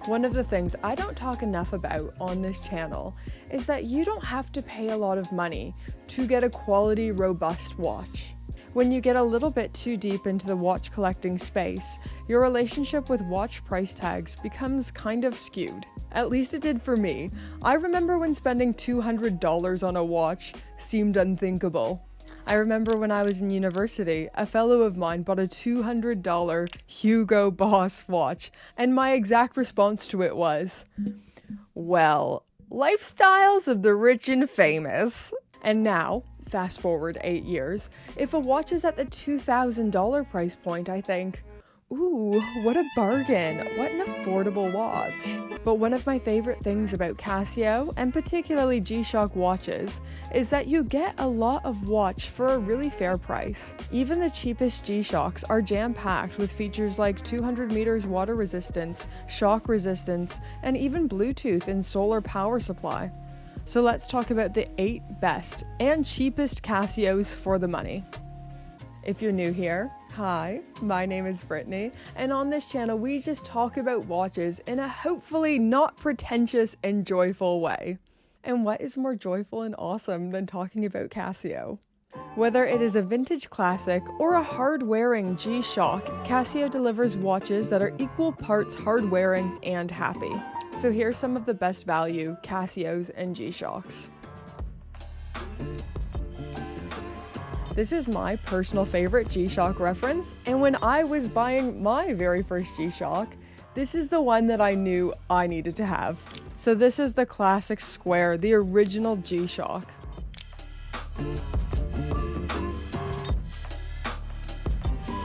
One of the things I don't talk enough about on this channel is that you don't have to pay a lot of money to get a quality, robust watch. When you get a little bit too deep into the watch collecting space, your relationship with watch price tags becomes kind of skewed. At least it did for me. I remember when spending $200 on a watch seemed unthinkable. I remember when I was in university, a fellow of mine bought a $200 Hugo Boss watch, and my exact response to it was, well, lifestyles of the rich and famous. And now, fast forward 8 years, if a watch is at the $2,000 price point, I think, ooh, what a bargain, what an affordable watch. But one of my favorite things about Casio, and particularly G Shock watches, is that you get a lot of watch for a really fair price. Even the cheapest G Shocks are jam-packed with features like 200 meters water resistance, shock resistance, and even Bluetooth and solar power supply. So let's talk about the 8 best and cheapest Casios for the money. If you're new here, hi, my name is Brittany, and on this channel we just talk about watches in a hopefully not pretentious and joyful way. And what is more joyful and awesome than talking about Casio? Whether it is a vintage classic or a hard-wearing G Shock, Casio delivers watches that are equal parts hard-wearing and happy. So here's some of the best value Casios and G Shocks. This is my personal favorite G Shock reference, and when I was buying my very first G Shock, this is the one that I knew I needed to have. So this is the classic square, the original G Shock.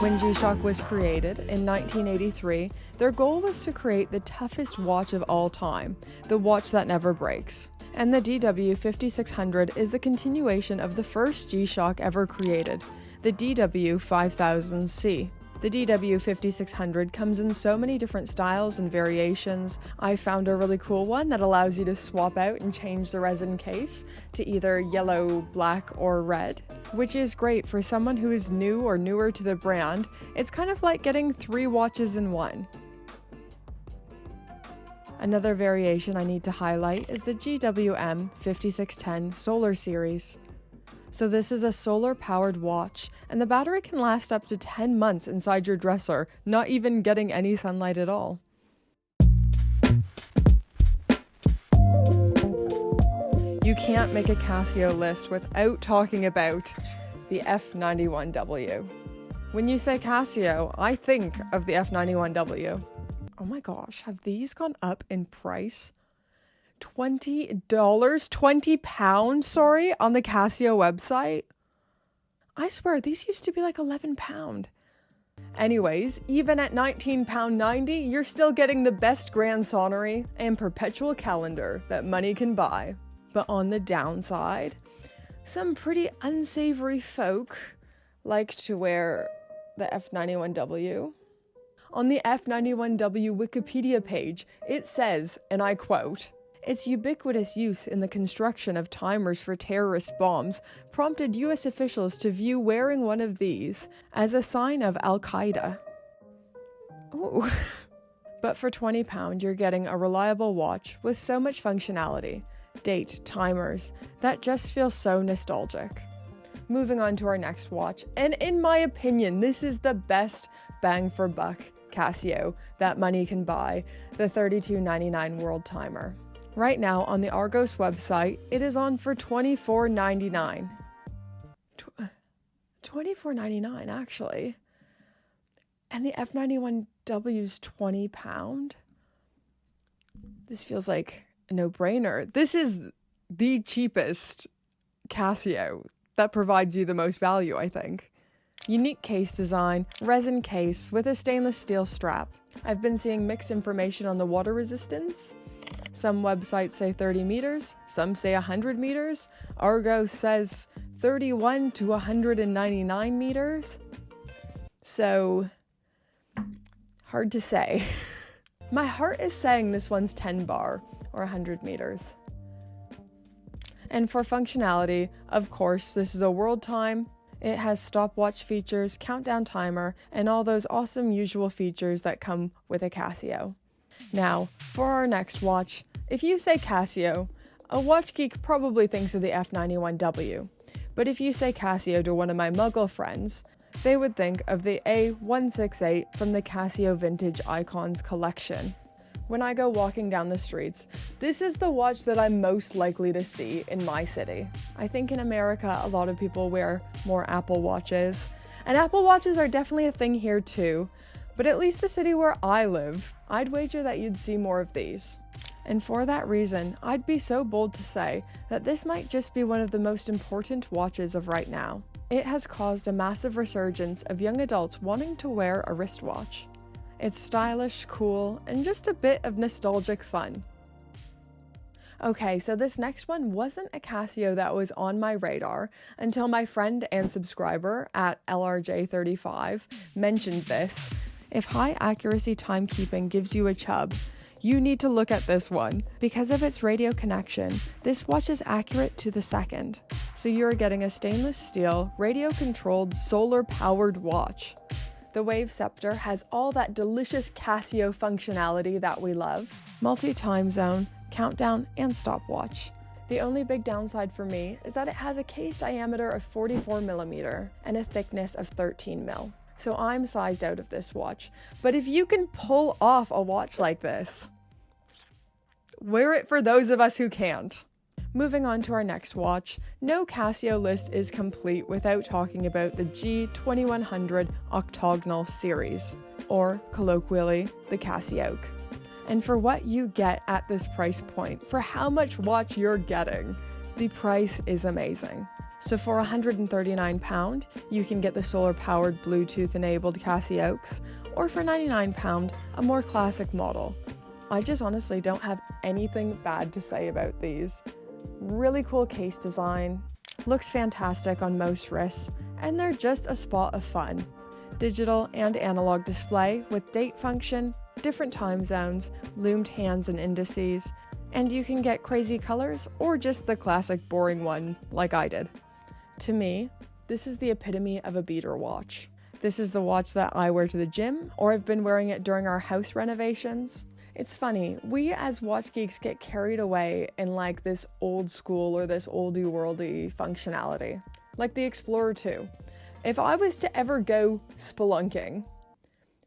When G Shock was created in 1983, their goal was to create the toughest watch of all time, the watch that never breaks. And the DW5600 is the continuation of the first G Shock ever created, the DW5000C. The DW5600 comes in so many different styles and variations. I found a really cool one that allows you to swap out and change the resin case to either yellow, black, or red, which is great for someone who is new or newer to the brand. It's kind of like getting 3 watches in one. Another variation I need to highlight is the GWM5610 Solar Series. So this is a solar-powered watch, and the battery can last up to 10 months inside your dresser, not even getting any sunlight at all. You can't make a Casio list without talking about the F91W. When you say Casio, I think of the F91W. Oh my gosh, have these gone up in price? $20, £20, sorry, on the Casio website? I swear, these used to be like £11. Anyways, even at £19.90, you're still getting the best grand sonnery and perpetual calendar that money can buy. But on the downside, some pretty unsavory folk like to wear the F91W. On the F91W Wikipedia page, it says, and I quote, "Its ubiquitous use in the construction of timers for terrorist bombs prompted U.S. officials to view wearing one of these as a sign of Al-Qaeda." Ooh. But for £20, you're getting a reliable watch with so much functionality, date, timers, that just feels so nostalgic. Moving on to our next watch, and in my opinion, this is the best bang for buck Casio that money can buy, the $32.99 World Timer. Right now on the Argos website, it is on for $24.99. $24.99 actually. And the F91W's £20? This feels like a no-brainer. This is the cheapest Casio that provides you the most value, I think. Unique case design, resin case with a stainless steel strap. I've been seeing mixed information on the water resistance. Some websites say 30 meters, some say 100 meters. Argos says 31 to 199 meters. So, hard to say. My heart is saying this one's 10 bar or 100 meters. And for functionality, of course, this is a world time. It has stopwatch features, countdown timer, and all those awesome usual features that come with a Casio. Now, for our next watch, if you say Casio, a watch geek probably thinks of the F91W. But if you say Casio to one of my muggle friends, they would think of the A168 from the Casio Vintage Icons collection. When I go walking down the streets, this is the watch that I'm most likely to see in my city. I think in America, a lot of people wear more Apple Watches, and Apple Watches are definitely a thing here too, but at least the city where I live, I'd wager that you'd see more of these. And for that reason, I'd be so bold to say that this might just be one of the most important watches of right now. It has caused a massive resurgence of young adults wanting to wear a wristwatch. It's stylish, cool, and just a bit of nostalgic fun. Okay, so this next one wasn't a Casio that was on my radar until my friend and subscriber at LRJ35 mentioned this. If high accuracy timekeeping gives you a chub, you need to look at this one. Because of its radio connection, this watch is accurate to the second. So you're getting a stainless steel, radio-controlled, solar-powered watch. The Wave CEPTOR has all that delicious Casio functionality that we love. Multi-time zone, countdown, and stopwatch. The only big downside for me is that it has a case diameter of 44mm and a thickness of 13mm. So I'm sized out of this watch. But if you can pull off a watch like this, wear it for those of us who can't. Moving on to our next watch, no Casio list is complete without talking about the G2100 octagonal series, or colloquially, the Casioak. And for what you get at this price point, for how much watch you're getting, the price is amazing. So for £139, you can get the solar-powered Bluetooth-enabled Casioaks, or for £99, a more classic model. I just honestly don't have anything bad to say about these. Really cool case design, looks fantastic on most wrists, and they're just a spot of fun. Digital and analog display with date function, different time zones, loomed hands and indices, and you can get crazy colors or just the classic boring one like I did. To me, this is the epitome of a beater watch. This is the watch that I wear to the gym, or I've been wearing it during our house renovations. It's funny, we as watch geeks get carried away in like this old school or this oldie worldy functionality, like the Explorer 2. If I was to ever go spelunking,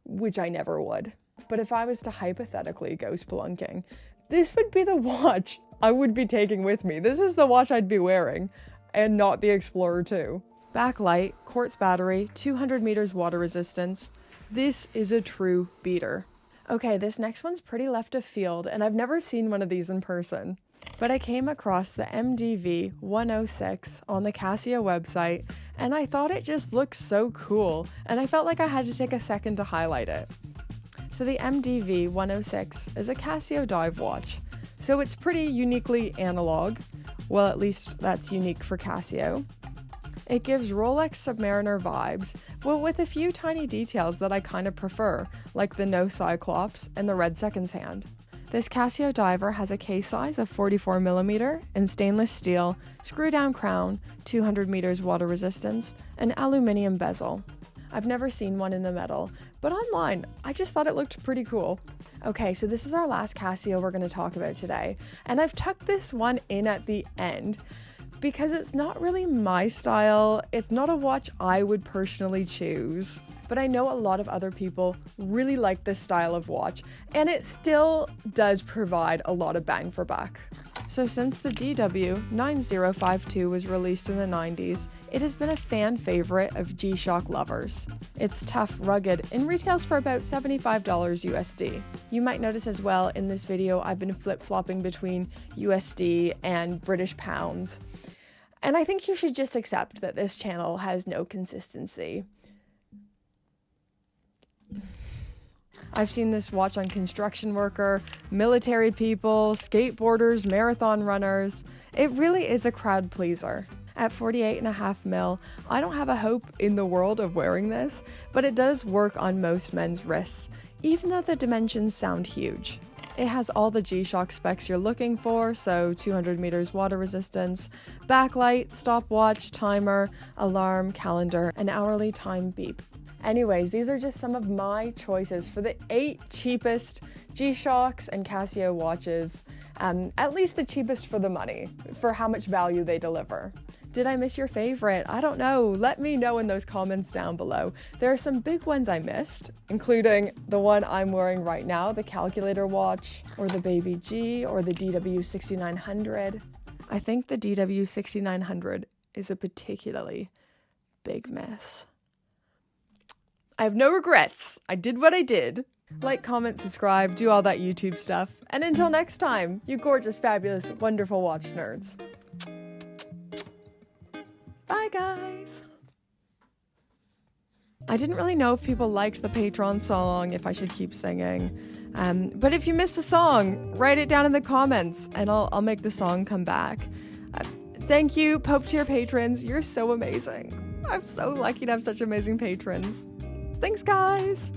which I never would, but if I was to hypothetically go spelunking, this would be the watch I would be taking with me. This is the watch I'd be wearing, and not the Explorer 2. Backlight, quartz battery, 200 meters water resistance. This is a true beater. Okay, this next one's pretty left of field, and I've never seen one of these in person. But I came across the MDV106 on the Casio website, and I thought it just looked so cool, and I felt like I had to take a second to highlight it. So the MDV106 is a Casio dive watch, so it's pretty uniquely analog. Well, at least that's unique for Casio. It gives Rolex Submariner vibes, but with a few tiny details that I kind of prefer, like the no cyclops and the red seconds hand. This Casio diver has a case size of 44mm in stainless steel, screw-down crown, 200 meters water resistance, and aluminium bezel. I've never seen one in the metal, but online, I just thought it looked pretty cool. Okay, so this is our last Casio we're going to talk about today, and I've tucked this one in at the end because it's not really my style. It's not a watch I would personally choose, but I know a lot of other people really like this style of watch, and it still does provide a lot of bang for buck. So since the DW9052 was released in the 90s, it has been a fan favorite of G Shock lovers. It's tough, rugged, and retails for about $75 USD. You might notice as well in this video I've been flip-flopping between USD and British pounds. And I think you should just accept that this channel has no consistency. I've seen this watch on construction worker, military people, skateboarders, marathon runners. It really is a crowd pleaser. At 48.5mm, I don't have a hope in the world of wearing this, but it does work on most men's wrists, even though the dimensions sound huge. It has all the G Shock specs you're looking for, so 200 meters water resistance, backlight, stopwatch, timer, alarm, calendar, and hourly time beep. Anyways, these are just some of my choices for the 8 cheapest G Shocks and Casio watches, at least the cheapest for the money, for how much value they deliver. Did I miss your favorite? I don't know. Let me know in those comments down below. There are some big ones I missed, including the one I'm wearing right now, the calculator watch, or the Baby G, or the DW5600. I think the DW5600 is a particularly big miss. I have no regrets. I did what I did. Like, comment, subscribe, do all that YouTube stuff. And until next time, you gorgeous, fabulous, wonderful watch nerds. Bye, guys. I didn't really know if people liked the Patreon song, if I should keep singing. But if you missed the song, write it down in the comments and I'll make the song come back. Thank you, Pope tier patrons. You're so amazing. I'm so lucky to have such amazing patrons. Thanks, guys.